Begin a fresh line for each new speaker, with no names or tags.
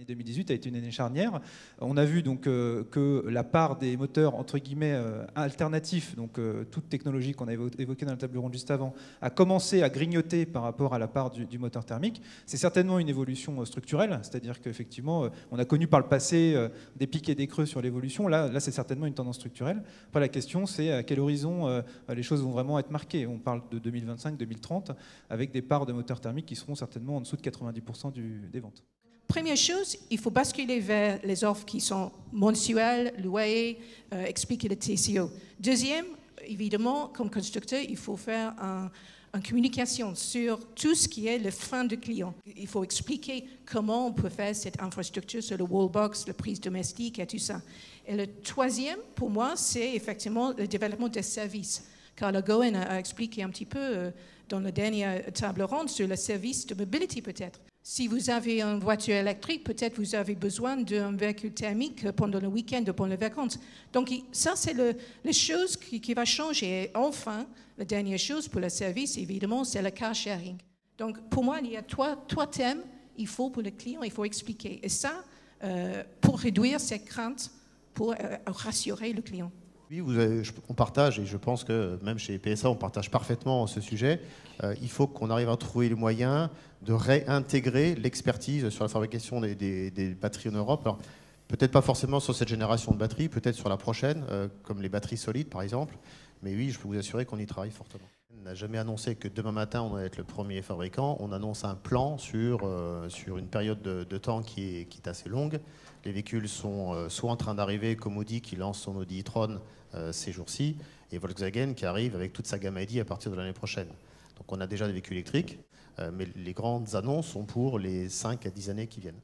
l'année 2018 a été une année charnière. On a vu donc que la part des moteurs entre guillemets alternatifs, donc toute technologie qu'on a évoquée dans la table ronde juste avant, a commencé à grignoter par rapport à la part du moteur thermique. C'est certainement une évolution structurelle, c'est-à-dire qu'effectivement, on a connu par le passé des pics et des creux sur l'évolution. Là c'est certainement une tendance structurelle. Après, la question, c'est à quel horizon les choses vont vraiment être marquées. On parle de 2025-2030, avec des parts de moteurs thermiques qui seront certainement en dessous de 90% des ventes.
Première chose, il faut basculer vers les offres qui sont mensuelles, louées, expliquer le TCO. Deuxième, évidemment, comme constructeur, il faut faire une communication sur tout ce qui est le frein de client. Il faut expliquer comment on peut faire cette infrastructure sur le wallbox, la prise domestique et tout ça. Et le troisième, pour moi, c'est effectivement le développement des services. Carla Goen a expliqué un petit peu dans la dernière table ronde sur le service de mobility peut-être. Si vous avez une voiture électrique, peut-être vous avez besoin d'un véhicule thermique pendant le week-end ou pendant les vacances. Donc ça, c'est les choses qui vont changer. Et enfin, la dernière chose pour le service, évidemment, c'est le car sharing. Donc pour moi, il y a trois thèmes il faut pour le client, il faut expliquer. Et ça, pour réduire ces craintes, pour rassurer le client.
Oui, on partage, et je pense que même chez PSA, on partage parfaitement ce sujet. Il faut qu'on arrive à trouver les moyens de réintégrer l'expertise sur la fabrication des batteries en Europe. Alors, peut-être pas forcément sur cette génération de batteries, peut-être sur la prochaine, comme les batteries solides par exemple. Mais oui, je peux vous assurer qu'on y travaille fortement. On n'a jamais annoncé que demain matin, on allait être le premier fabricant. On annonce un plan sur une période de temps qui est assez longue. Les véhicules sont soit en train d'arriver, comme Audi qui lance son Audi e-tron ces jours-ci, et Volkswagen qui arrive avec toute sa gamme ID à partir de l'année prochaine. Donc on a déjà des véhicules électriques, mais les grandes annonces sont pour les 5 à 10 années qui viennent.